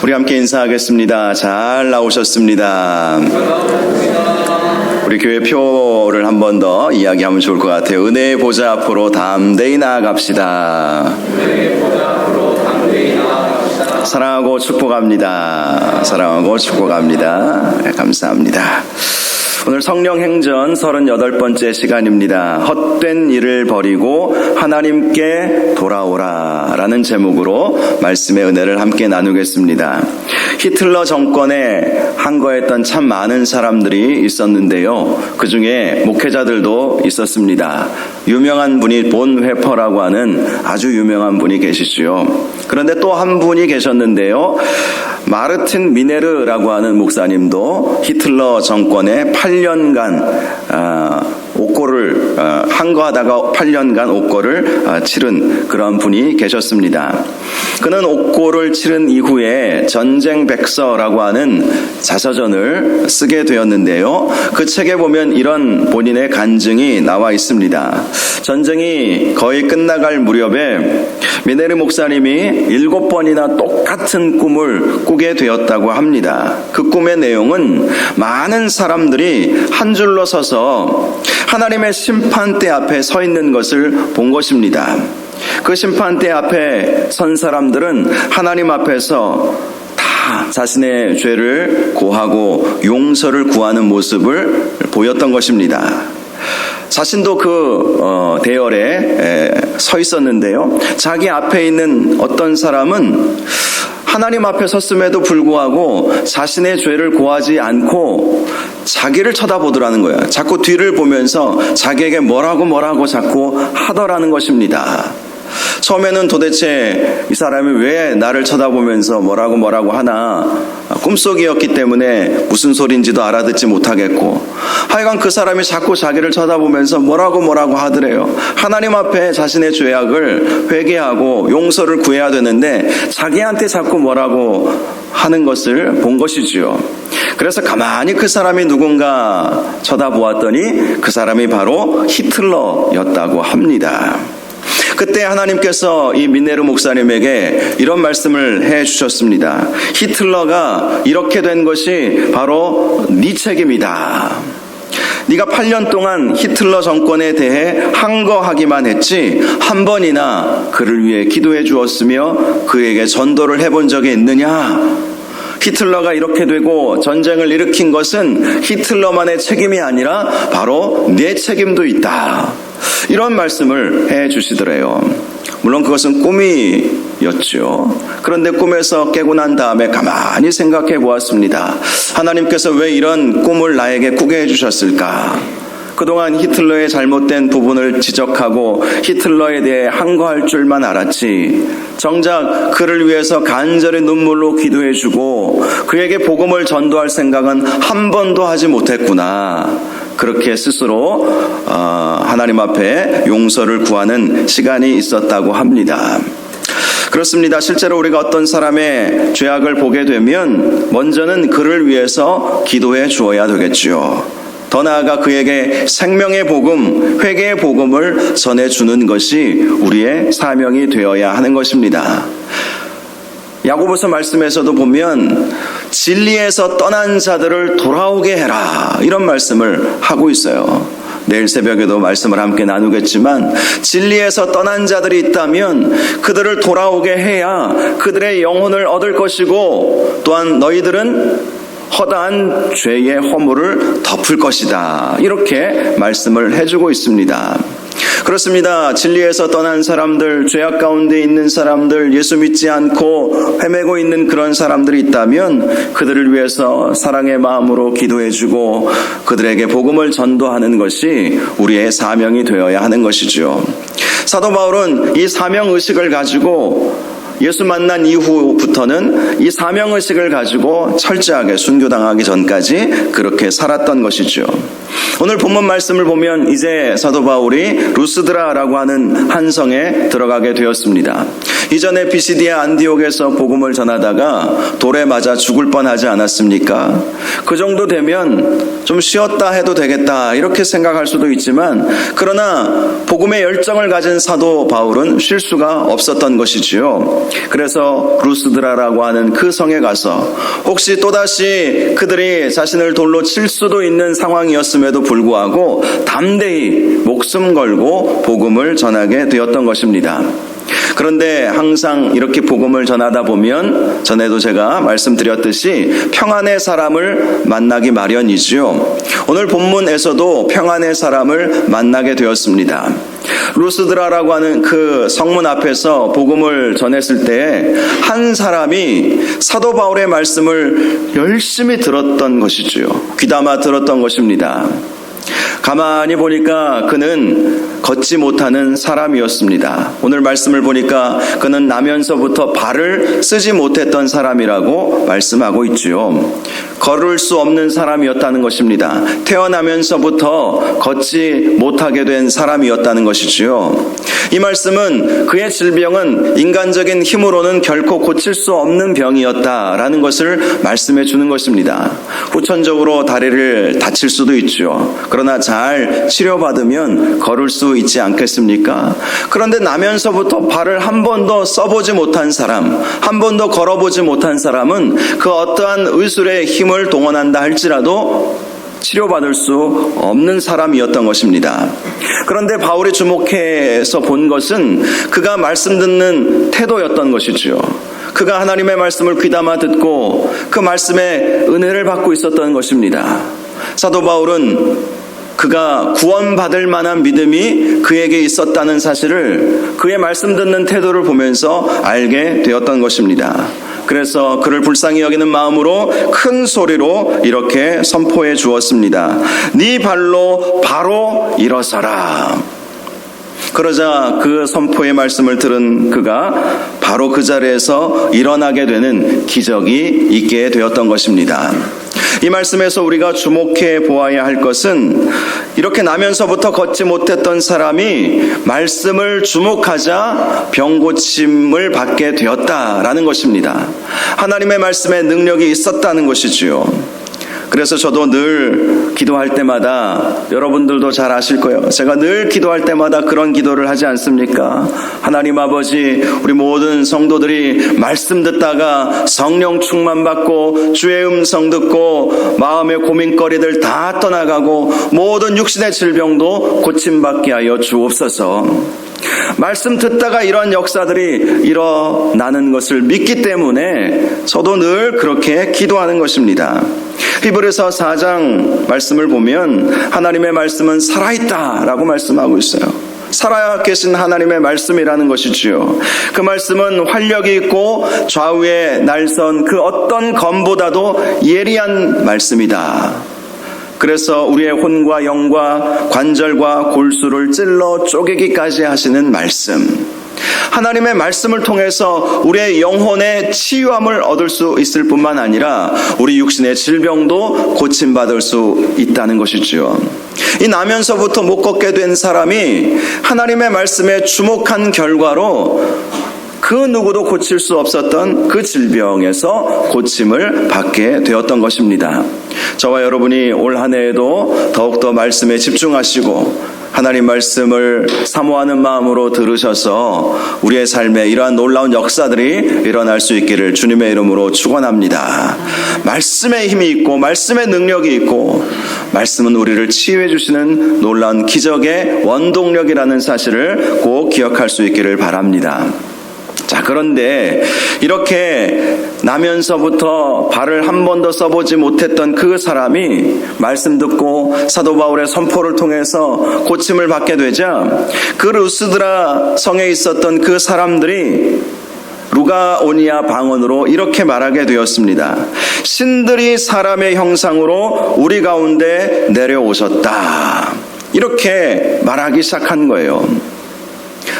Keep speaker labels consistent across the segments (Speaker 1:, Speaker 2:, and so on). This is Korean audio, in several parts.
Speaker 1: 우리 함께 인사하겠습니다. 잘 나오셨습니다. 우리 교회 표를 한 번 더 이야기하면 좋을 것 같아요. 은혜의 보좌 앞으로 담대히 나아갑시다. 사랑하고 축복합니다. 사랑하고 축복합니다. 네, 감사합니다. 오늘 성령 행전 38번째 시간입니다. 헛된 일을 버리고 하나님께 돌아오라 라는 제목으로 말씀의 은혜를 함께 나누겠습니다. 히틀러 정권에 항거했던 참 많은 사람들이 있었는데요. 그 중에 목회자들도 있었습니다. 유명한 분이 본 회퍼라고 하는 아주 유명한 분이 계시죠. 그런데 또 한 분이 계셨는데요. 마르틴 미네르라고 하는 목사님도 히틀러 정권에 8년간 옥고를 항거하다가 8년간 옥고를 치른 그런 분이 계셨습니다. 그는 옥고를 치른 이후에 전쟁백서라고 하는 자서전을 쓰게 되었는데요. 그 책에 보면 이런 본인의 간증이 나와 있습니다. 전쟁이 거의 끝나갈 무렵에 미네르 목사님이 7번이나 똑같은 꿈을 꾸게 되었다고 합니다. 그 꿈의 내용은 많은 사람들이 한 줄로 서서 하나님의 심판대 앞에 서 있는 것을 본 것입니다. 그 심판대 앞에 선 사람들은 하나님 앞에서 다 자신의 죄를 고하고 용서를 구하는 모습을 보였던 것입니다. 자신도 그 대열에 서 있었는데요. 자기 앞에 있는 어떤 사람은 하나님 앞에 섰음에도 불구하고 자신의 죄를 고하지 않고 자기를 쳐다보더라는 거예요. 자꾸 뒤를 보면서 자기에게 뭐라고 자꾸 하더라는 것입니다. 처음에는 도대체 이 사람이 왜 나를 쳐다보면서 뭐라고 하나 꿈속이었기 때문에 무슨 소리인지도 알아듣지 못하겠고, 하여간 그 사람이 자꾸 자기를 쳐다보면서 뭐라고 하더래요. 하나님 앞에 자신의 죄악을 회개하고 용서를 구해야 되는데 자기한테 자꾸 뭐라고 하는 것을 본 것이지요. 그래서 가만히 그 사람이 누군가 쳐다보았더니 그 사람이 바로 히틀러였다고 합니다. 그때 하나님께서 이 미네르 목사님에게 이런 말씀을 해 주셨습니다. 히틀러가 이렇게 된 것이 바로 네 책임이다. 네가 8년 동안 히틀러 정권에 대해 항거하기만 했지 한 번이나 그를 위해 기도해 주었으며 그에게 전도를 해본 적이 있느냐? 히틀러가 이렇게 되고 전쟁을 일으킨 것은 히틀러만의 책임이 아니라 바로 내 책임도 있다. 이런 말씀을 해 주시더래요. 물론 그것은 꿈이었죠. 그런데 꿈에서 깨고 난 다음에 가만히 생각해 보았습니다. 하나님께서 왜 이런 꿈을 나에게 꾸게 해 주셨을까? 그동안 히틀러의 잘못된 부분을 지적하고 히틀러에 대해 항거할 줄만 알았지, 정작 그를 위해서 간절히 눈물로 기도해주고 그에게 복음을 전도할 생각은 한 번도 하지 못했구나. 그렇게 스스로 하나님 앞에 용서를 구하는 시간이 있었다고 합니다. 그렇습니다. 실제로 우리가 어떤 사람의 죄악을 보게 되면 먼저는 그를 위해서 기도해 주어야 되겠지요. 더 나아가 그에게 생명의 복음, 회개의 복음을 전해주는 것이 우리의 사명이 되어야 하는 것입니다. 야고보서 말씀에서도 보면 진리에서 떠난 자들을 돌아오게 해라, 이런 말씀을 하고 있어요. 내일 새벽에도 말씀을 함께 나누겠지만 진리에서 떠난 자들이 있다면 그들을 돌아오게 해야 그들의 영혼을 얻을 것이고, 또한 너희들은 허다한 죄의 허물을 덮을 것이다, 이렇게 말씀을 해주고 있습니다. 그렇습니다. 진리에서 떠난 사람들, 죄악 가운데 있는 사람들, 예수 믿지 않고 헤매고 있는 그런 사람들이 있다면 그들을 위해서 사랑의 마음으로 기도해주고 그들에게 복음을 전도하는 것이 우리의 사명이 되어야 하는 것이죠. 사도 바울은 이 사명의식을 가지고 예수 만난 이후부터는 이 사명의식을 가지고 철저하게 순교당하기 전까지 그렇게 살았던 것이죠. 오늘 본문 말씀을 보면 이제 사도 바울이 루스드라라고 하는 한 성에 들어가게 되었습니다. 이전에 비시디아 안디옥에서 복음을 전하다가 돌에 맞아 죽을 뻔하지 않았습니까? 그 정도 되면 좀 쉬었다 해도 되겠다, 이렇게 생각할 수도 있지만, 그러나 복음의 열정을 가진 사도 바울은 쉴 수가 없었던 것이지요. 그래서 루스드라라고 하는 그 성에 가서 혹시 또다시 그들이 자신을 돌로 칠 수도 있는 상황이었음에도 불구하고 담대히 목숨 걸고 복음을 전하게 되었던 것입니다. 그런데 항상 이렇게 복음을 전하다 보면 전에도 제가 말씀드렸듯이 평안의 사람을 만나기 마련이지요. 오늘 본문에서도 평안의 사람을 만나게 되었습니다. 루스드라라고 하는 그 성문 앞에서 복음을 전했을 때 한 사람이 사도 바울의 말씀을 열심히 들었던 것이지요. 귀담아 들었던 것입니다. 가만히 보니까 그는 걷지 못하는 사람이었습니다. 오늘 말씀을 보니까 그는 나면서부터 발을 쓰지 못했던 사람이라고 말씀하고 있지요. 걸을 수 없는 사람이었다는 것입니다. 태어나면서부터 걷지 못하게 된 사람이었다는 것이지요. 이 말씀은 그의 질병은 인간적인 힘으로는 결코 고칠 수 없는 병이었다라는 것을 말씀해 주는 것입니다. 후천적으로 다리를 다칠 수도 있죠. 그러나 잘 치료받으면 걸을 수 있지 않겠습니까? 그런데 나면서부터 발을 한 번도 써보지 못한 사람, 한 번도 걸어보지 못한 사람은 그 어떠한 의술의 힘을 동원한다 할지라도 치료받을 수 없는 사람이었던 것입니다. 그런데 바울이 주목해서 본 것은 그가 말씀 듣는 태도였던 것이죠. 그가 하나님의 말씀을 귀담아 듣고 그 말씀에 은혜를 받고 있었던 것입니다. 사도 바울은 그가 구원받을 만한 믿음이 그에게 있었다는 사실을 그의 말씀 듣는 태도를 보면서 알게 되었던 것입니다. 그래서 그를 불쌍히 여기는 마음으로 큰 소리로 이렇게 선포해 주었습니다. 네 발로 바로 일어서라. 그러자 그 선포의 말씀을 들은 그가 바로 그 자리에서 일어나게 되는 기적이 있게 되었던 것입니다. 이 말씀에서 우리가 주목해 보아야 할 것은 이렇게 나면서부터 걷지 못했던 사람이 말씀을 주목하자 병고침을 받게 되었다라는 것입니다. 하나님의 말씀에 능력이 있었다는 것이지요. 그래서 저도 늘 기도할 때마다 여러분들도 잘 아실 거예요. 제가 늘 기도할 때마다 그런 기도를 하지 않습니까? 하나님 아버지, 우리 모든 성도들이 말씀 듣다가 성령 충만 받고 주의 음성 듣고 마음의 고민거리들 다 떠나가고 모든 육신의 질병도 고침받게 하여 주옵소서. 말씀 듣다가 이런 역사들이 일어나는 것을 믿기 때문에 저도 늘 그렇게 기도하는 것입니다. 히브리서 4장 말씀을 보면 하나님의 말씀은 살아있다라고 말씀하고 있어요. 살아계신 하나님의 말씀이라는 것이지요. 그 말씀은 활력이 있고 좌우에 날선 그 어떤 검보다도 예리한 말씀이다. 그래서 우리의 혼과 영과 관절과 골수를 찔러 쪼개기까지 하시는 말씀. 하나님의 말씀을 통해서 우리의 영혼의 치유함을 얻을 수 있을 뿐만 아니라 우리 육신의 질병도 고침받을 수 있다는 것이지요. 이 나면서부터 못 걷게 된 사람이 하나님의 말씀에 주목한 결과로 그 누구도 고칠 수 없었던 그 질병에서 고침을 받게 되었던 것입니다. 저와 여러분이 올 한 해에도 더욱더 말씀에 집중하시고 하나님 말씀을 사모하는 마음으로 들으셔서 우리의 삶에 이러한 놀라운 역사들이 일어날 수 있기를 주님의 이름으로 축원합니다. 말씀에 힘이 있고 말씀에 능력이 있고 말씀은 우리를 치유해 주시는 놀라운 기적의 원동력이라는 사실을 꼭 기억할 수 있기를 바랍니다. 자, 그런데 이렇게 나면서부터 발을 한 번도 써보지 못했던 그 사람이 말씀 듣고 사도 바울의 선포를 통해서 고침을 받게 되자 그 루스드라 성에 있었던 그 사람들이 루가오니아 방언으로 이렇게 말하게 되었습니다. 신들이 사람의 형상으로 우리 가운데 내려오셨다. 이렇게 말하기 시작한 거예요.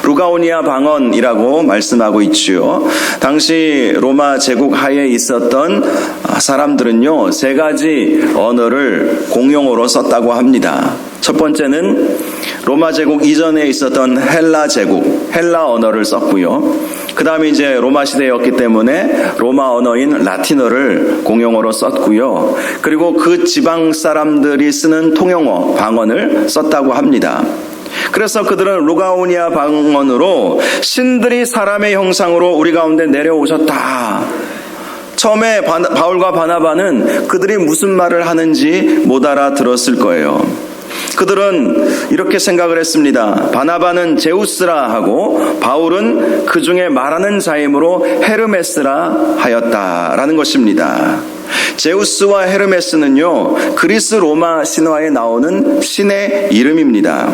Speaker 1: 루가오니아 방언이라고 말씀하고 있지요. 당시 로마 제국 하에 있었던 사람들은요, 3가지 언어를 공용어로 썼다고 합니다. 첫 번째는 로마 제국 이전에 있었던 헬라 제국, 헬라 언어를 썼고요. 그 다음에 이제 로마 시대였기 때문에 로마 언어인 라틴어를 공용어로 썼고요. 그리고 그 지방 사람들이 쓰는 통용어, 방언을 썼다고 합니다. 그래서 그들은 루가오니아 방언으로 신들이 사람의 형상으로 우리 가운데 내려오셨다. 처음에 바울과 바나바는 그들이 무슨 말을 하는지 못 알아들었을 거예요. 그들은 이렇게 생각을 했습니다. 바나바는 제우스라 하고 바울은 그 중에 말하는 자이므로 헤르메스라 하였다라는 것입니다. 제우스와 헤르메스는요, 그리스 로마 신화에 나오는 신의 이름입니다.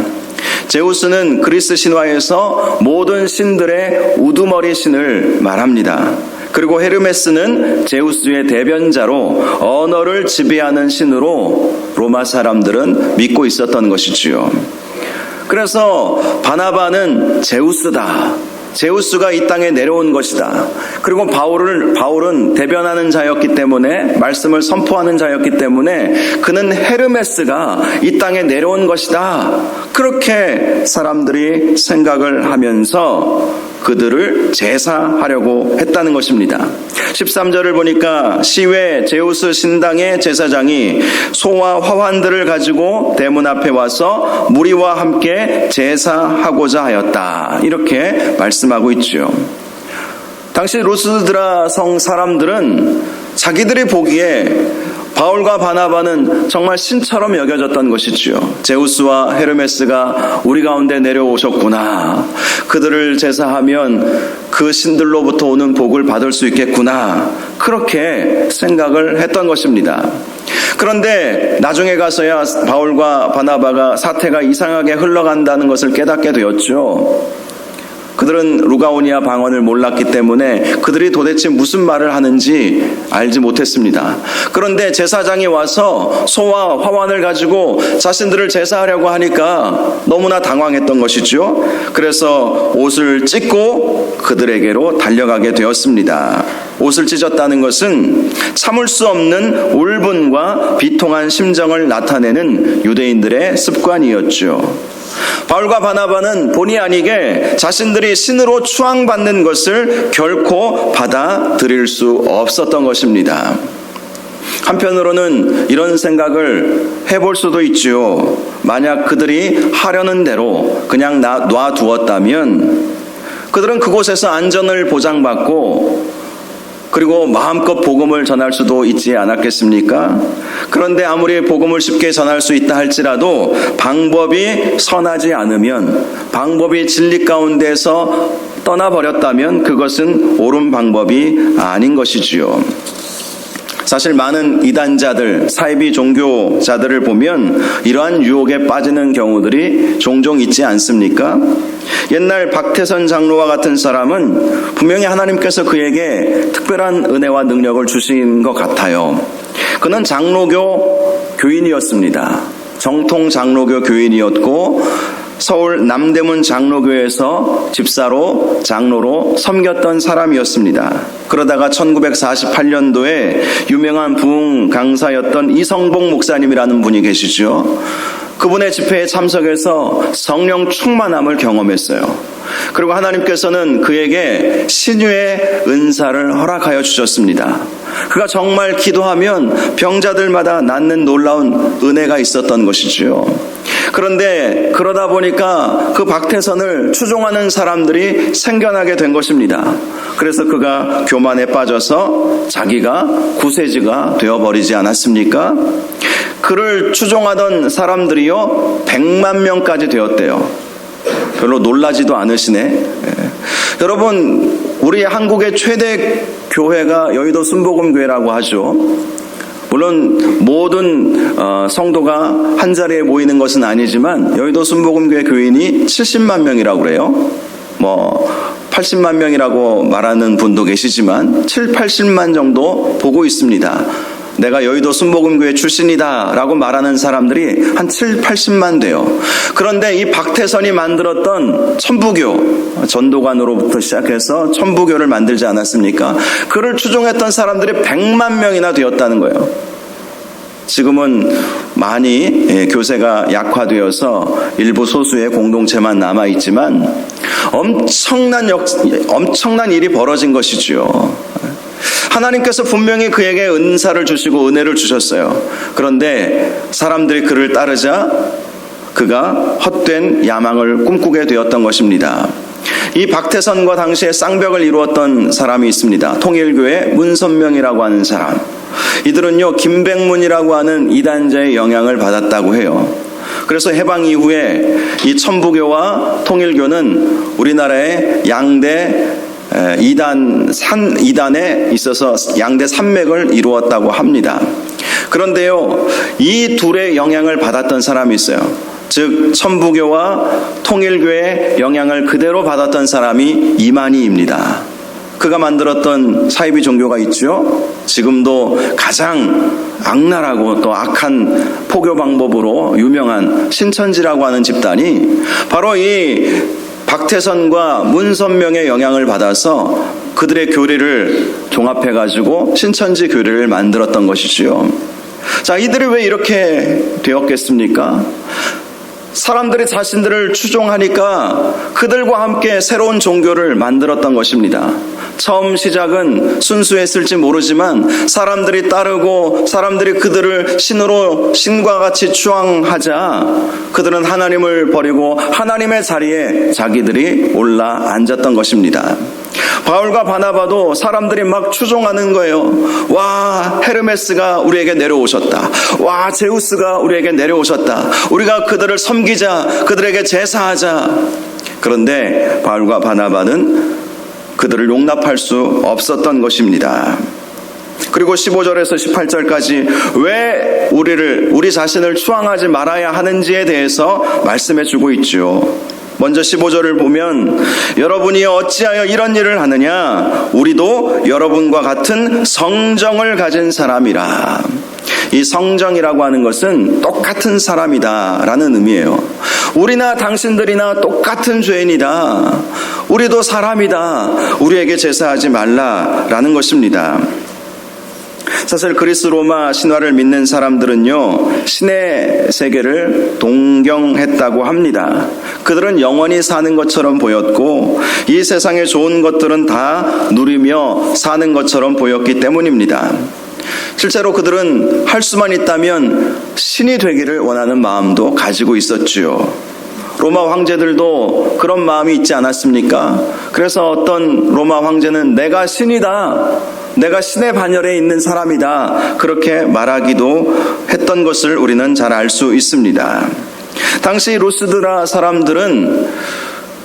Speaker 1: 제우스는 그리스 신화에서 모든 신들의 우두머리 신을 말합니다. 그리고 헤르메스는 제우스의 대변자로 언어를 지배하는 신으로 로마 사람들은 믿고 있었던 것이지요. 그래서 바나바는 제우스다. 제우스가 이 땅에 내려온 것이다. 그리고 바울은 대변하는 자였기 때문에, 말씀을 선포하는 자였기 때문에 그는 헤르메스가 이 땅에 내려온 것이다. 그렇게 사람들이 생각을 하면서 그들을 제사하려고 했다는 것입니다. 13절을 보니까 시외 제우스 신당의 제사장이 소와 화환들을 가지고 대문 앞에 와서 무리와 함께 제사하고자 하였다. 이렇게 말씀하고 있죠. 당시 루스드라 성 사람들은 자기들이 보기에 바울과 바나바는 정말 신처럼 여겨졌던 것이지요. 제우스와 헤르메스가 우리 가운데 내려오셨구나. 그들을 제사하면 그 신들로부터 오는 복을 받을 수 있겠구나. 그렇게 생각을 했던 것입니다. 그런데 나중에 가서야 바울과 바나바가 사태가 이상하게 흘러간다는 것을 깨닫게 되었죠. 그들은 루가오니아 방언을 몰랐기 때문에 그들이 도대체 무슨 말을 하는지 알지 못했습니다. 그런데 제사장이 와서 소와 화환을 가지고 자신들을 제사하려고 하니까 너무나 당황했던 것이죠. 그래서 옷을 찢고 그들에게로 달려가게 되었습니다. 옷을 찢었다는 것은 참을 수 없는 울분과 비통한 심정을 나타내는 유대인들의 습관이었죠. 바울과 바나바는 본의 아니게 자신들이 신으로 추앙받는 것을 결코 받아들일 수 없었던 것입니다. 한편으로는 이런 생각을 해볼 수도 있죠. 만약 그들이 하려는 대로 그냥 놔두었다면 그들은 그곳에서 안전을 보장받고 그리고 마음껏 복음을 전할 수도 있지 않았겠습니까? 그런데 아무리 복음을 쉽게 전할 수 있다 할지라도 방법이 선하지 않으면, 방법이 진리 가운데서 떠나버렸다면 그것은 옳은 방법이 아닌 것이지요. 사실 많은 이단자들, 사이비 종교자들을 보면 이러한 유혹에 빠지는 경우들이 종종 있지 않습니까? 옛날 박태선 장로와 같은 사람은 분명히 하나님께서 그에게 특별한 은혜와 능력을 주신 것 같아요. 그는 장로교 교인이었습니다. 정통 장로교 교인이었고 서울 남대문 장로교에서 집사로 장로로 섬겼던 사람이었습니다. 그러다가 1948년도에 유명한 부흥 강사였던 이성복 목사님이라는 분이 계시죠. 그분의 집회에 참석해서 성령 충만함을 경험했어요. 그리고 하나님께서는 그에게 신유의 은사를 허락하여 주셨습니다. 그가 정말 기도하면 병자들마다 낫는 놀라운 은혜가 있었던 것이지요. 그런데 그러다 보니까 그 박태선을 추종하는 사람들이 생겨나게 된 것입니다. 그래서 그가 교만에 빠져서 자기가 구세주가 되어버리지 않았습니까? 그를 추종하던 사람들이요 100만 명까지 되었대요. 별로 놀라지도 않으시네. 여러분, 우리 한국의 최대 교회가 여의도 순복음교회라고 하죠. 물론 모든 성도가 한자리에 모이는 것은 아니지만 여의도 순복음교회 교인이 70만 명이라고 그래요. 80만 명이라고 말하는 분도 계시지만 7, 80만 정도 보고 있습니다. 내가 여의도 순복음교회 출신이다 라고 말하는 사람들이 한 7, 80만 돼요. 그런데 이 박태선이 만들었던 천부교, 전도관으로부터 시작해서 천부교를 만들지 않았습니까? 그를 추종했던 사람들이 100만 명이나 되었다는 거예요. 지금은 많이 교세가 약화되어서 일부 소수의 공동체만 남아있지만 엄청난 일이 벌어진 것이지요. 하나님께서 분명히 그에게 은사를 주시고 은혜를 주셨어요. 그런데 사람들이 그를 따르자 그가 헛된 야망을 꿈꾸게 되었던 것입니다. 이 박태선과 당시에 쌍벽을 이루었던 사람이 있습니다. 통일교회 문선명이라고 하는 사람. 이들은요, 김백문이라고 하는 이단자의 영향을 받았다고 해요. 그래서 해방 이후에 이 천부교와 통일교는 우리나라의 양대 이단에 있어서 양대 산맥을 이루었다고 합니다. 그런데요, 이 둘의 영향을 받았던 사람이 있어요. 즉 천부교와 통일교의 영향을 그대로 받았던 사람이 이만희입니다. 그가 만들었던 사이비 종교가 있죠. 지금도 가장 악랄하고 또 악한 포교 방법으로 유명한 신천지라고 하는 집단이 바로 이 박태선과 문선명의 영향을 받아서 그들의 교리를 종합해가지고 신천지 교리를 만들었던 것이지요. 자, 이들이 왜 이렇게 되었겠습니까? 사람들이 자신들을 추종하니까 그들과 함께 새로운 종교를 만들었던 것입니다. 처음 시작은 순수했을지 모르지만 사람들이 따르고 사람들이 그들을 신과 같이 추앙하자 그들은 하나님을 버리고 하나님의 자리에 자기들이 올라 앉았던 것입니다. 바울과 바나바도 사람들이 막 추종하는 거예요. 와, 헤르메스가 우리에게 내려오셨다. 와, 제우스가 우리에게 내려오셨다. 우리가 그들을 섬기자. 그들에게 제사하자. 그런데 바울과 바나바는 그들을 용납할 수 없었던 것입니다. 그리고 15절에서 18절까지 왜 우리 자신을 추앙하지 말아야 하는지에 대해서 말씀해 주고 있죠. 먼저 15절을 보면 여러분이 어찌하여 이런 일을 하느냐? 우리도 여러분과 같은 성정을 가진 사람이라. 이 성정이라고 하는 것은 똑같은 사람이다 라는 의미예요. 우리나 당신들이나 똑같은 죄인이다. 우리도 사람이다. 우리에게 제사하지 말라라는 것입니다. 사실 그리스 로마 신화를 믿는 사람들은요, 신의 세계를 동경했다고 합니다. 그들은 영원히 사는 것처럼 보였고 이 세상의 좋은 것들은 다 누리며 사는 것처럼 보였기 때문입니다. 실제로 그들은 할 수만 있다면 신이 되기를 원하는 마음도 가지고 있었지요. 로마 황제들도 그런 마음이 있지 않았습니까? 그래서 어떤 로마 황제는 내가 신이다, 내가 신의 반열에 있는 사람이다, 그렇게 말하기도 했던 것을 우리는 잘 알 수 있습니다. 당시 루스드라 사람들은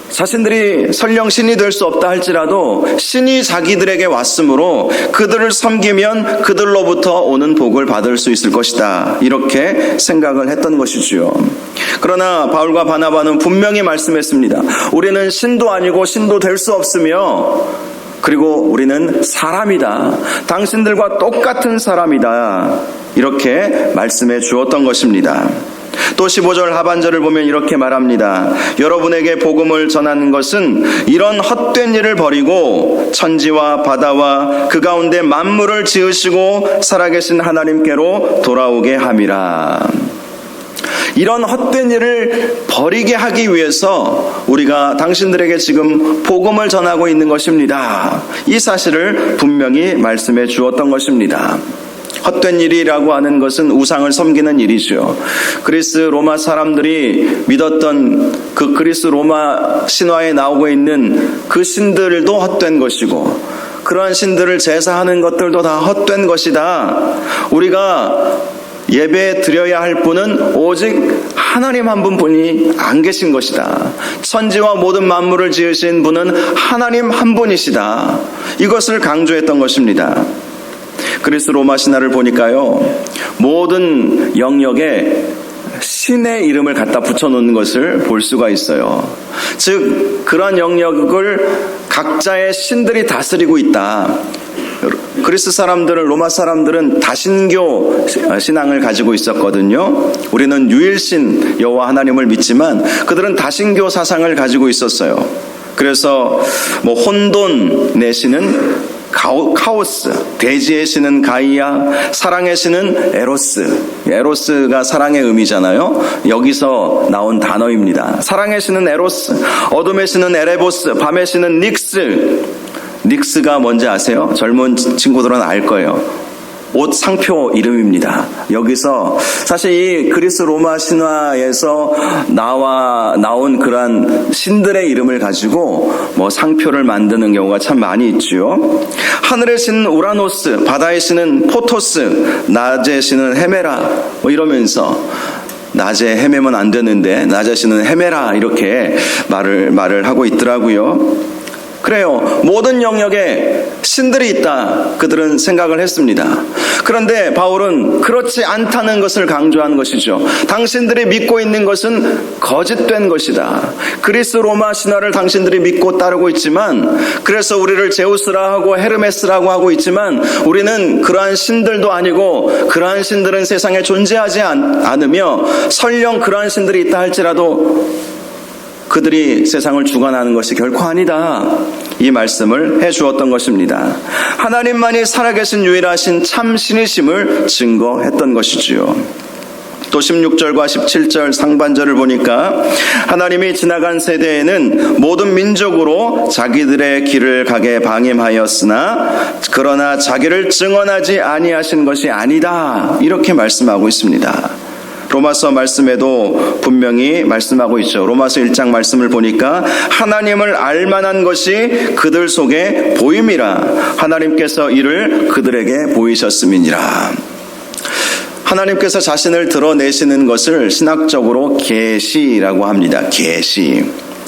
Speaker 1: 자신들이 설령 신이 될 수 없다 할지라도 신이 자기들에게 왔으므로 그들을 섬기면 그들로부터 오는 복을 받을 수 있을 것이다, 이렇게 생각을 했던 것이지요. 그러나 바울과 바나바는 분명히 말씀했습니다. 우리는 신도 아니고 신도 될 수 없으며 그리고 우리는 사람이다. 당신들과 똑같은 사람이다. 이렇게 말씀해 주었던 것입니다. 또 15절 하반절을 보면 이렇게 말합니다. 여러분에게 복음을 전하는 것은 이런 헛된 일을 버리고 천지와 바다와 그 가운데 만물을 지으시고 살아계신 하나님께로 돌아오게 함이라. 이런 헛된 일을 버리게 하기 위해서 우리가 당신들에게 지금 복음을 전하고 있는 것입니다. 이 사실을 분명히 말씀해 주었던 것입니다. 헛된 일이라고 하는 것은 우상을 섬기는 일이죠. 그리스 로마 사람들이 믿었던 그 그리스 로마 신화에 나오고 있는 그 신들도 헛된 것이고 그러한 신들을 제사하는 것들도 다 헛된 것이다. 우리가 예배 드려야 할 분은 오직 하나님 한 분뿐이 안 계신 것이다. 천지와 모든 만물을 지으신 분은 하나님 한 분이시다. 이것을 강조했던 것입니다. 그리스 로마 신화를 보니까요, 모든 영역에 신의 이름을 갖다 붙여놓는 것을 볼 수가 있어요. 즉 그러한 영역을 각자의 신들이 다스리고 있다. 그리스 사람들은, 로마 사람들은 다신교 신앙을 가지고 있었거든요. 우리는 유일신 여호와 하나님을 믿지만 그들은 다신교 사상을 가지고 있었어요. 그래서 혼돈 내신은 카오스, 대지의 신은 가이아, 사랑의 신은 에로스. 에로스가 사랑의 의미잖아요. 여기서 나온 단어입니다. 사랑의 신은 에로스, 어둠의 신은 에레보스, 밤의 신은 닉스. 닉스가 뭔지 아세요? 젊은 친구들은 알 거예요. 옷 상표 이름입니다. 여기서 사실 이 그리스 로마 신화에서 나온 그러한 신들의 이름을 가지고 상표를 만드는 경우가 참 많이 있죠. 하늘의 신 우라노스, 바다의 신은 포토스, 낮의 신은 헤메라 이러면서 낮에 헤매면 안 되는데 낮의 신은 헤메라 이렇게 말을 하고 있더라고요. 그래요. 모든 영역에 신들이 있다. 그들은 생각을 했습니다. 그런데 바울은 그렇지 않다는 것을 강조한 것이죠. 당신들이 믿고 있는 것은 거짓된 것이다. 그리스 로마 신화를 당신들이 믿고 따르고 있지만, 그래서 우리를 제우스라 하고 헤르메스라고 하고 있지만, 우리는 그러한 신들도 아니고 그러한 신들은 세상에 존재하지 않으며 설령 그러한 신들이 있다 할지라도 그들이 세상을 주관하는 것이 결코 아니다. 이 말씀을 해주었던 것입니다. 하나님만이 살아계신 유일하신 참 신이심을 증거했던 것이지요. 또 16절과 17절 상반절을 보니까 하나님이 지나간 세대에는 모든 민족으로 자기들의 길을 가게 방임하였으나 그러나 자기를 증언하지 아니하신 것이 아니다. 이렇게 말씀하고 있습니다. 로마서 말씀에도 분명히 말씀하고 있죠. 로마서 1장 말씀을 보니까 하나님을 알만한 것이 그들 속에 보임이라 하나님께서 이를 그들에게 보이셨음이니라. 하나님께서 자신을 드러내시는 것을 신학적으로 계시라고 합니다. 계시.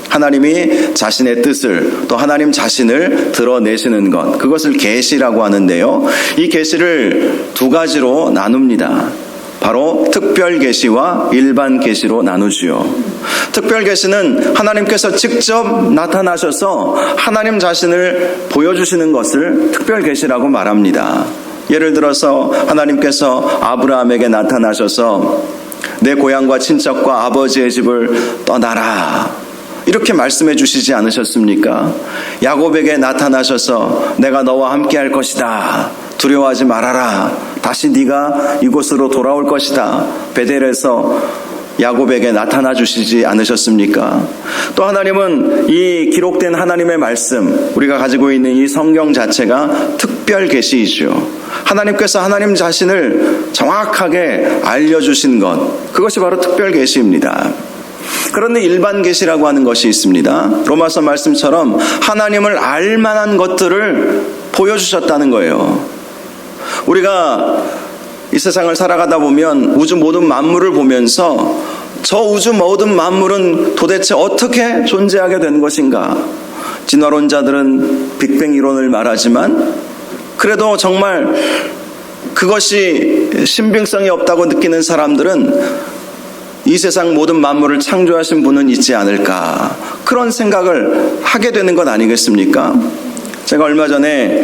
Speaker 1: 하나님이 자신의 뜻을 또 하나님 자신을 드러내시는 것, 그것을 계시라고 하는데요. 이 계시를 두 가지로 나눕니다. 바로 특별 계시와 일반 계시로 나누지요. 특별 계시는 하나님께서 직접 나타나셔서 하나님 자신을 보여주시는 것을 특별 계시라고 말합니다. 예를 들어서 하나님께서 아브라함에게 나타나셔서 내 고향과 친척과 아버지의 집을 떠나라 이렇게 말씀해 주시지 않으셨습니까? 야곱에게 나타나셔서 내가 너와 함께 할 것이다. 두려워하지 말아라. 다시 네가 이곳으로 돌아올 것이다. 베델에서 야곱에게 나타나 주시지 않으셨습니까? 또 하나님은 이 기록된 하나님의 말씀, 우리가 가지고 있는 이 성경 자체가 특별 계시이죠. 하나님께서 하나님 자신을 정확하게 알려주신 것, 그것이 바로 특별 계시입니다. 그런데 일반 계시라고 하는 것이 있습니다. 로마서 말씀처럼 하나님을 알만한 것들을 보여주셨다는 거예요. 우리가 이 세상을 살아가다 보면 우주 모든 만물을 보면서 저 우주 모든 만물은 도대체 어떻게 존재하게 된 것인가? 진화론자들은 빅뱅 이론을 말하지만 그래도 정말 그것이 신빙성이 없다고 느끼는 사람들은 이 세상 모든 만물을 창조하신 분은 있지 않을까? 그런 생각을 하게 되는 것 아니겠습니까? 제가 얼마 전에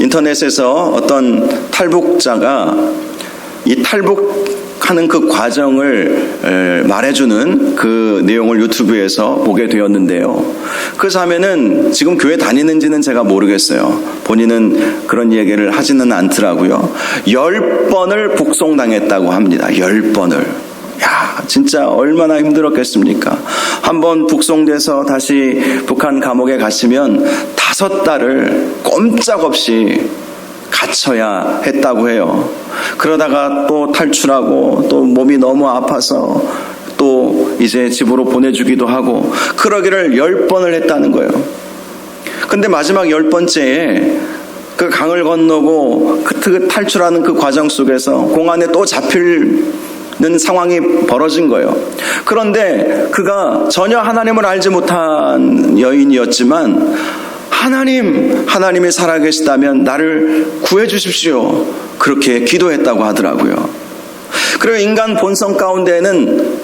Speaker 1: 인터넷에서 어떤 탈북자가 이 탈북하는 그 과정을 말해주는 그 내용을 유튜브에서 보게 되었는데요. 그 자매는 지금 교회 다니는지는 제가 모르겠어요. 본인은 그런 얘기를 하지는 않더라고요. 10번을 북송당했다고 합니다. 10번을. 야, 진짜 얼마나 힘들었겠습니까? 한번 북송돼서 다시 북한 감옥에 갔으면 5달을 꼼짝없이 갇혀야 했다고 해요. 그러다가 또 탈출하고 또 몸이 너무 아파서 또 이제 집으로 보내주기도 하고 그러기를 10번을 했다는 거예요. 근데 마지막 10번째에 그 강을 건너고 그 탈출하는 그 과정 속에서 공안에 또 잡힐 상황이 벌어진 거예요. 그런데 그가 전혀 하나님을 알지 못한 여인이었지만 하나님이 살아계시다면 나를 구해 주십시오. 그렇게 기도했다고 하더라고요. 그리고 인간 본성 가운데에는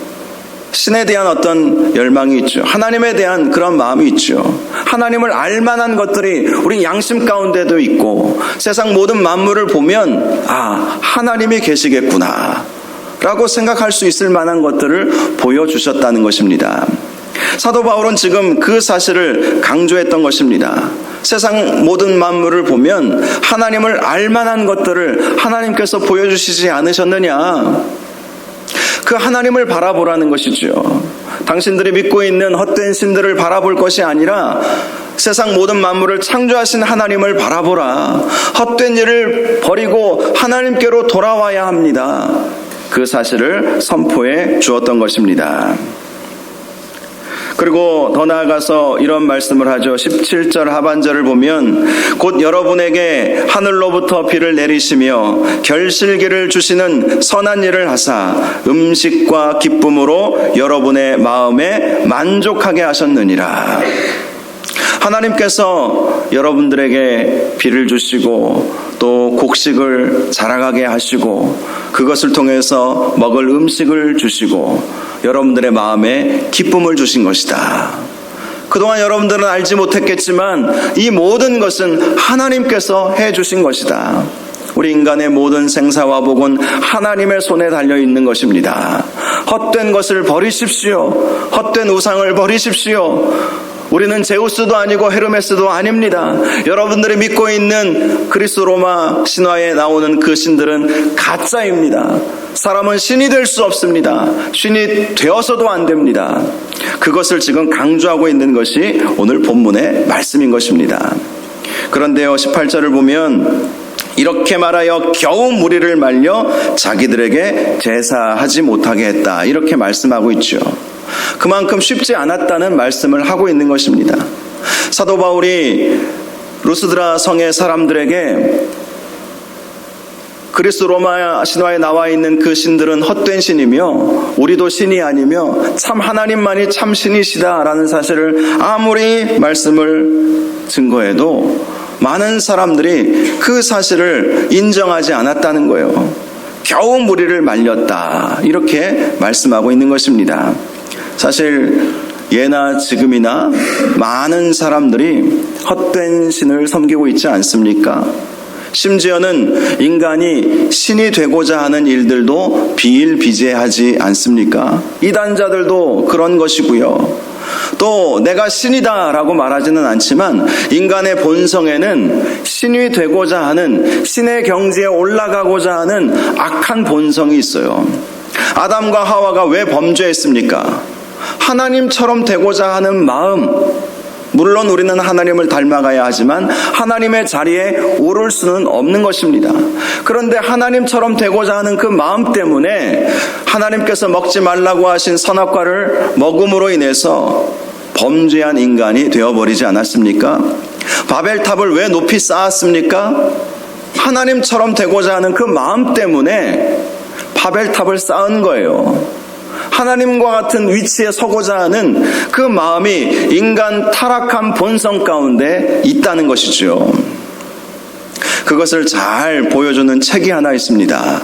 Speaker 1: 신에 대한 어떤 열망이 있죠. 하나님에 대한 그런 마음이 있죠. 하나님을 알만한 것들이 우리 양심 가운데도 있고 세상 모든 만물을 보면 하나님이 계시겠구나 라고 생각할 수 있을 만한 것들을 보여주셨다는 것입니다. 사도 바울은 지금 그 사실을 강조했던 것입니다. 세상 모든 만물을 보면 하나님을 알만한 것들을 하나님께서 보여주시지 않으셨느냐? 그 하나님을 바라보라는 것이죠. 당신들이 믿고 있는 헛된 신들을 바라볼 것이 아니라 세상 모든 만물을 창조하신 하나님을 바라보라. 헛된 일을 버리고 하나님께로 돌아와야 합니다. 그 사실을 선포해 주었던 것입니다. 그리고 더 나아가서 이런 말씀을 하죠. 17절 하반절을 보면 곧 여러분에게 하늘로부터 비를 내리시며 결실기를 주시는 선한 일을 하사 음식과 기쁨으로 여러분의 마음에 만족하게 하셨느니라. 하나님께서 여러분들에게 비를 주시고 또 곡식을 자라가게 하시고 그것을 통해서 먹을 음식을 주시고 여러분들의 마음에 기쁨을 주신 것이다. 그동안 여러분들은 알지 못했겠지만 이 모든 것은 하나님께서 해주신 것이다. 우리 인간의 모든 생사와 복은 하나님의 손에 달려있는 것입니다. 헛된 것을 버리십시오. 헛된 우상을 버리십시오. 우리는 제우스도 아니고 헤르메스도 아닙니다. 여러분들이 믿고 있는 그리스 로마 신화에 나오는 그 신들은 가짜입니다. 사람은 신이 될 수 없습니다. 신이 되어서도 안 됩니다. 그것을 지금 강조하고 있는 것이 오늘 본문의 말씀인 것입니다. 그런데요, 18절을 보면 이렇게 말하여 겨우 무리를 말려 자기들에게 제사하지 못하게 했다. 이렇게 말씀하고 있죠. 그만큼 쉽지 않았다는 말씀을 하고 있는 것입니다. 사도 바울이 루스드라 성의 사람들에게 그리스 로마 신화에 나와 있는 그 신들은 헛된 신이며 우리도 신이 아니며 참 하나님만이 참 신이시다라는 사실을 아무리 말씀을 증거해도 많은 사람들이 그 사실을 인정하지 않았다는 거예요. 겨우 무리를 말렸다. 이렇게 말씀하고 있는 것입니다. 사실 예나 지금이나 많은 사람들이 헛된 신을 섬기고 있지 않습니까? 심지어는 인간이 신이 되고자 하는 일들도 비일비재하지 않습니까? 이단자들도 그런 것이고요. 또 내가 신이다 라고 말하지는 않지만 인간의 본성에는 신이 되고자 하는 신의 경지에 올라가고자 하는 악한 본성이 있어요. 아담과 하와가 왜 범죄했습니까? 하나님처럼 되고자 하는 마음, 물론 우리는 하나님을 닮아가야 하지만 하나님의 자리에 오를 수는 없는 것입니다. 그런데 하나님처럼 되고자 하는 그 마음 때문에 하나님께서 먹지 말라고 하신 선악과를 먹음으로 인해서 범죄한 인간이 되어버리지 않았습니까? 바벨탑을 왜 높이 쌓았습니까? 하나님처럼 되고자 하는 그 마음 때문에 바벨탑을 쌓은 거예요. 하나님과 같은 위치에 서고자 하는 그 마음이 인간 타락한 본성 가운데 있다는 것이죠. 그것을 잘 보여주는 책이 하나 있습니다.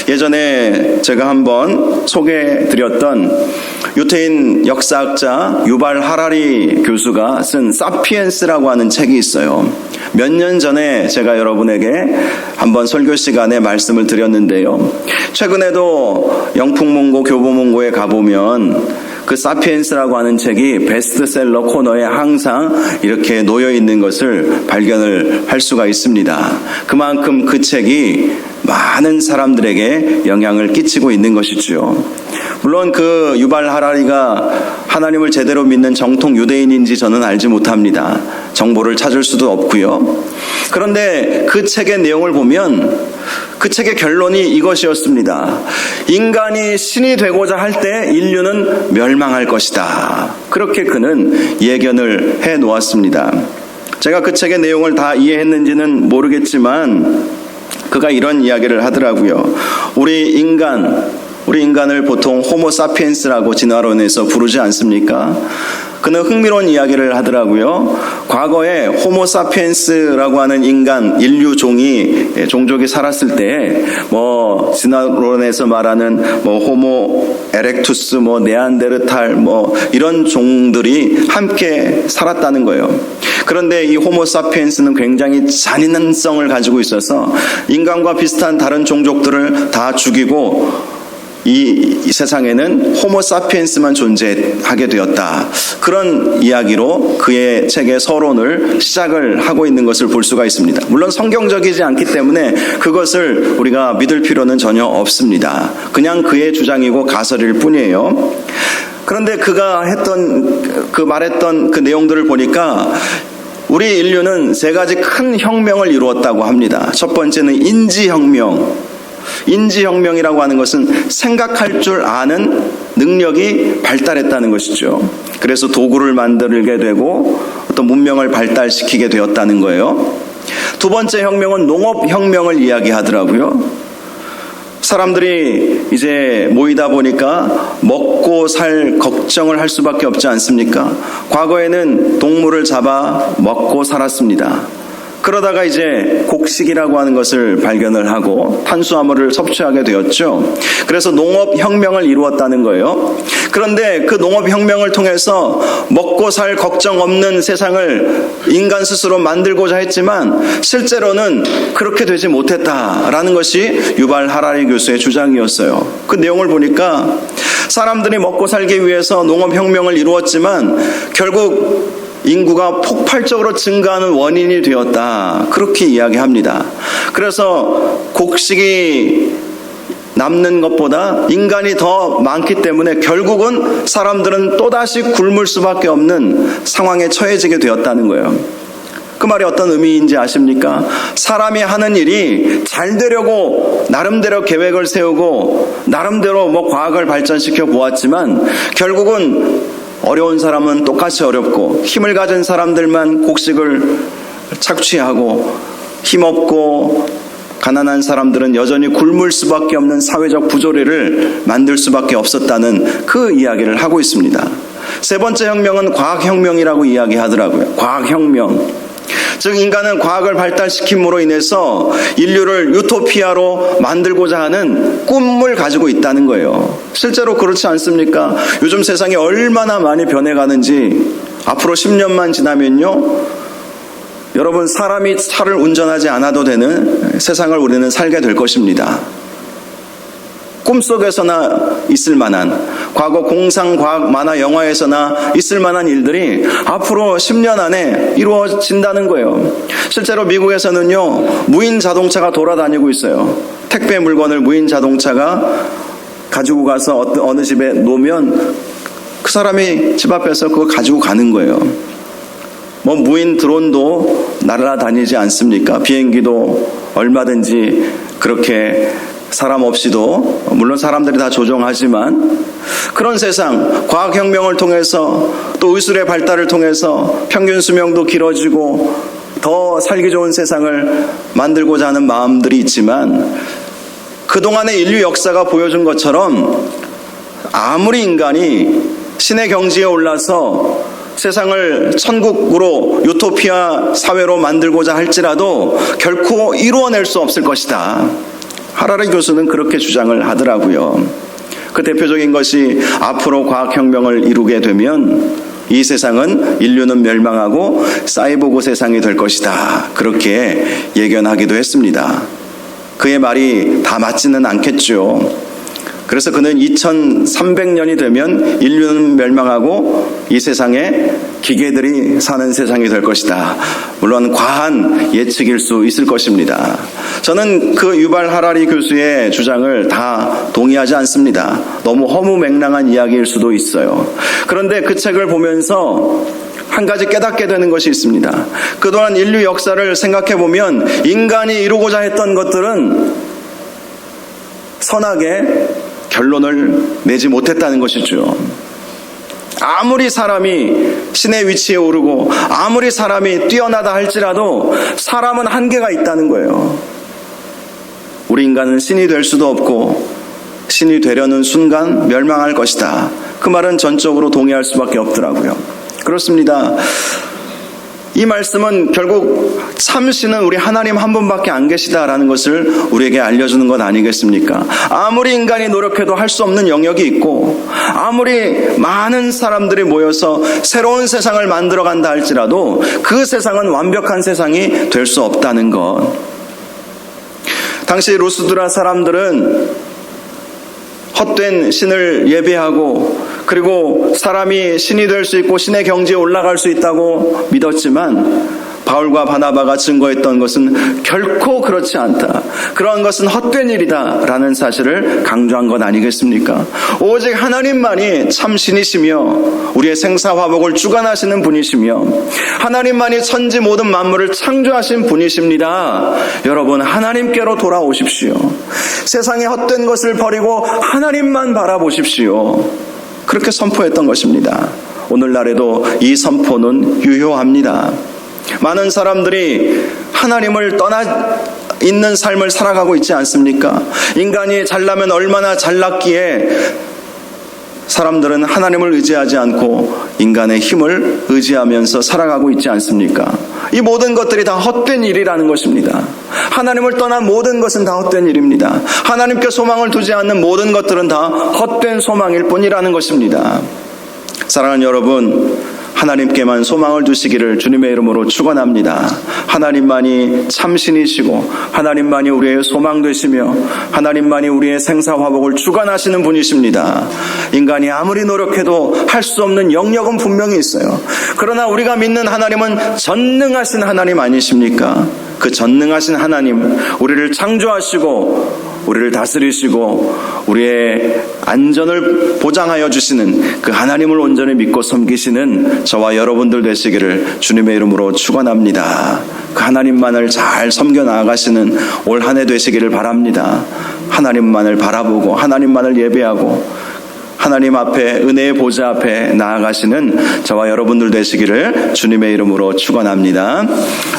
Speaker 1: 예전에 제가 한번 소개해드렸던 유태인 역사학자 유발 하라리 교수가 쓴 사피엔스라고 하는 책이 있어요. 몇 년 전에 제가 여러분에게 한번 설교 시간에 말씀을 드렸는데요. 최근에도 영풍문고 교보문고에 가보면 그 사피엔스라고 하는 책이 베스트셀러 코너에 항상 이렇게 놓여 있는 것을 발견을 할 수가 있습니다. 그만큼 그 책이 많은 사람들에게 영향을 끼치고 있는 것이죠. 물론 그 유발 하라리가 하나님을 제대로 믿는 정통 유대인인지 저는 알지 못합니다. 정보를 찾을 수도 없고요. 그런데 그 책의 내용을 보면 그 책의 결론이 이것이었습니다. 인간이 신이 되고자 할 때 인류는 멸망할 것이다. 그렇게 그는 예견을 해 놓았습니다. 제가 그 책의 내용을 다 이해했는지는 모르겠지만 그가 이런 이야기를 하더라고요. 우리 인간을 보통 호모 사피엔스라고 진화론에서 부르지 않습니까? 그는 흥미로운 이야기를 하더라고요. 과거에 호모 사피엔스라고 하는 인류 종족이 살았을 때, 진화론에서 말하는 호모 에렉투스, 네안데르탈, 이런 종들이 함께 살았다는 거예요. 그런데 이 호모 사피엔스는 굉장히 잔인성을 가지고 있어서 인간과 비슷한 다른 종족들을 다 죽이고 이 세상에는 호모 사피엔스만 존재하게 되었다. 그런 이야기로 그의 책의 서론을 시작을 하고 있는 것을 볼 수가 있습니다. 물론 성경적이지 않기 때문에 그것을 우리가 믿을 필요는 전혀 없습니다. 그냥 그의 주장이고 가설일 뿐이에요. 그런데 그가 말했던 그 내용들을 보니까 우리 인류는 세 가지 큰 혁명을 이루었다고 합니다. 첫 번째는 인지혁명. 인지혁명이라고 하는 것은 생각할 줄 아는 능력이 발달했다는 것이죠. 그래서 도구를 만들게 되고 어떤 문명을 발달시키게 되었다는 거예요. 두 번째 혁명은 농업혁명을 이야기하더라고요. 사람들이 이제 모이다 보니까 먹고 살 걱정을 할 수밖에 없지 않습니까? 과거에는 동물을 잡아 먹고 살았습니다. 그러다가 이제 곡식이라고 하는 것을 발견을 하고 탄수화물을 섭취하게 되었죠. 그래서 농업혁명을 이루었다는 거예요. 그런데 그 농업혁명을 통해서 먹고 살 걱정 없는 세상을 인간 스스로 만들고자 했지만 실제로는 그렇게 되지 못했다라는 것이 유발 하라리 교수의 주장이었어요. 그 내용을 보니까 사람들이 먹고 살기 위해서 농업혁명을 이루었지만 결국 인구가 폭발적으로 증가하는 원인이 되었다. 그렇게 이야기합니다. 그래서 곡식이 남는 것보다 인간이 더 많기 때문에 결국은 사람들은 또다시 굶을 수밖에 없는 상황에 처해지게 되었다는 거예요. 그 말이 어떤 의미인지 아십니까? 사람이 하는 일이 잘 되려고 나름대로 계획을 세우고 나름대로 과학을 발전시켜 보았지만 결국은 어려운 사람은 똑같이 어렵고 힘을 가진 사람들만 곡식을 착취하고 힘없고 가난한 사람들은 여전히 굶을 수밖에 없는 사회적 부조리를 만들 수밖에 없었다는 그 이야기를 하고 있습니다. 세 번째 혁명은 과학혁명이라고 이야기하더라고요. 과학혁명. 즉 인간은 과학을 발달시킴으로 인해서 인류를 유토피아로 만들고자 하는 꿈을 가지고 있다는 거예요. 실제로 그렇지 않습니까? 요즘 세상이 얼마나 많이 변해가는지 앞으로 10년만 지나면요, 여러분 사람이 차를 운전하지 않아도 되는 세상을 우리는 살게 될 것입니다. 꿈속에서나 있을 만한, 과거 공상, 과학, 만화, 영화에서나 있을 만한 일들이 앞으로 10년 안에 이루어진다는 거예요. 실제로 미국에서는요, 무인 자동차가 돌아다니고 있어요. 택배 물건을 무인 자동차가 가지고 가서 어느 집에 놓으면 그 사람이 집 앞에서 그거 가지고 가는 거예요. 무인 드론도 날아다니지 않습니까? 비행기도 얼마든지 그렇게 사람 없이도, 물론 사람들이 다 조종하지만 그런 세상, 과학혁명을 통해서 또 의술의 발달을 통해서 평균 수명도 길어지고 더 살기 좋은 세상을 만들고자 하는 마음들이 있지만 그동안의 인류 역사가 보여준 것처럼 아무리 인간이 신의 경지에 올라서 세상을 천국으로 유토피아 사회로 만들고자 할지라도 결코 이루어낼 수 없을 것이다. 하라리 교수는 그렇게 주장을 하더라고요. 그 대표적인 것이 앞으로 과학혁명을 이루게 되면 이 세상은 인류는 멸망하고 사이보그 세상이 될 것이다. 그렇게 예견하기도 했습니다. 그의 말이 다 맞지는 않겠죠. 그래서 그는 2300년이 되면 인류는 멸망하고 이 세상에 기계들이 사는 세상이 될 것이다. 물론 과한 예측일 수 있을 것입니다. 저는 그 유발 하라리 교수의 주장을 다 동의하지 않습니다. 너무 허무맹랑한 이야기일 수도 있어요. 그런데 그 책을 보면서 한 가지 깨닫게 되는 것이 있습니다. 그동안 인류 역사를 생각해 보면 인간이 이루고자 했던 것들은 선하게 결론을 내지 못했다는 것이죠. 아무리 사람이 신의 위치에 오르고 아무리 사람이 뛰어나다 할지라도 사람은 한계가 있다는 거예요. 우리 인간은 신이 될 수도 없고 신이 되려는 순간 멸망할 것이다. 그 말은 전적으로 동의할 수밖에 없더라고요. 그렇습니다. 이 말씀은 결국 참신은 우리 하나님 한 분밖에 안 계시다라는 것을 우리에게 알려주는 것 아니겠습니까? 아무리 인간이 노력해도 할 수 없는 영역이 있고 아무리 많은 사람들이 모여서 새로운 세상을 만들어간다 할지라도 그 세상은 완벽한 세상이 될 수 없다는 것. 당시 루스드라 사람들은 헛된 신을 예배하고 그리고 사람이 신이 될 수 있고 신의 경지에 올라갈 수 있다고 믿었지만 바울과 바나바가 증거했던 것은 결코 그렇지 않다. 그러한 것은 헛된 일이다 라는 사실을 강조한 것 아니겠습니까? 오직 하나님만이 참 신이시며 우리의 생사화복을 주관하시는 분이시며 하나님만이 천지 모든 만물을 창조하신 분이십니다. 여러분, 하나님께로 돌아오십시오. 세상의 헛된 것을 버리고 하나님만 바라보십시오. 그렇게 선포했던 것입니다. 오늘날에도 이 선포는 유효합니다. 많은 사람들이 하나님을 떠나 있는 삶을 살아가고 있지 않습니까? 인간이 잘나면 얼마나 잘났기에 사람들은 하나님을 의지하지 않고 인간의 힘을 의지하면서 살아가고 있지 않습니까? 이 모든 것들이 다 헛된 일이라는 것입니다. 하나님을 떠난 모든 것은 다 헛된 일입니다. 하나님께 소망을 두지 않는 모든 것들은 다 헛된 소망일 뿐이라는 것입니다. 사랑하는 여러분, 하나님께만 소망을 두시기를 주님의 이름으로 축원합니다. 하나님만이 참신이시고 하나님만이 우리의 소망 되시며 하나님만이 우리의 생사화복을 주관하시는 분이십니다. 인간이 아무리 노력해도 할 수 없는 영역은 분명히 있어요. 그러나 우리가 믿는 하나님은 전능하신 하나님 아니십니까? 그 전능하신 하나님, 우리를 창조하시고 우리를 다스리시고 우리의 안전을 보장하여 주시는 그 하나님을 온전히 믿고 섬기시는 저와 여러분들 되시기를 주님의 이름으로 축원합니다. 그 하나님만을 잘 섬겨 나아가시는 올 한 해 되시기를 바랍니다. 하나님만을 바라보고 하나님만을 예배하고 하나님 앞에 은혜의 보좌 앞에 나아가시는 저와 여러분들 되시기를 주님의 이름으로 축원합니다.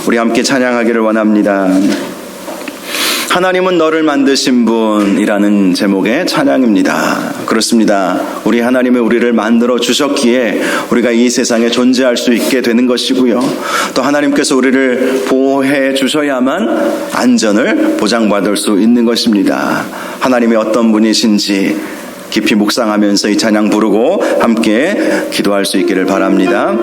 Speaker 1: 우리 함께 찬양하기를 원합니다. 하나님은 너를 만드신 분이라는 제목의 찬양입니다. 그렇습니다. 우리 하나님은 우리를 만들어 주셨기에 우리가 이 세상에 존재할 수 있게 되는 것이고요. 또 하나님께서 우리를 보호해 주셔야만 안전을 보장받을 수 있는 것입니다. 하나님이 어떤 분이신지 깊이 묵상하면서 이 찬양 부르고 함께 기도할 수 있기를 바랍니다.